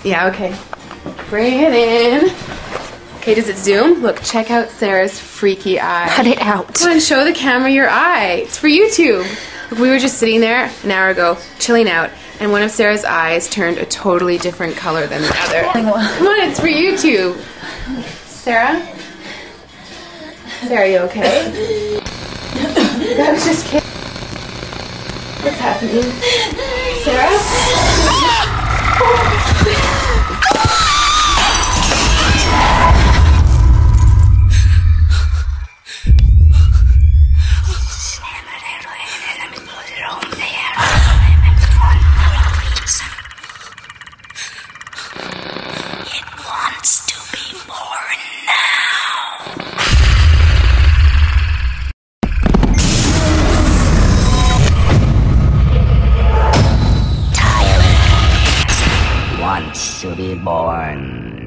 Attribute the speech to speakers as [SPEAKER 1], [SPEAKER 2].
[SPEAKER 1] Yeah, okay. Bring it in. Okay, does it zoom? Look, check out Sarah's freaky eye.
[SPEAKER 2] Cut it out.
[SPEAKER 1] Come on, show the camera your eye. It's for YouTube. Look, we were just sitting there an hour ago, chilling out, and one of Sarah's eyes turned a totally different color than the other. Come on, it's for YouTube. Sarah? Sarah, you okay? I was just kidding. What's happening? Sarah?
[SPEAKER 3] It wants to be born now. Tyrant wants to be born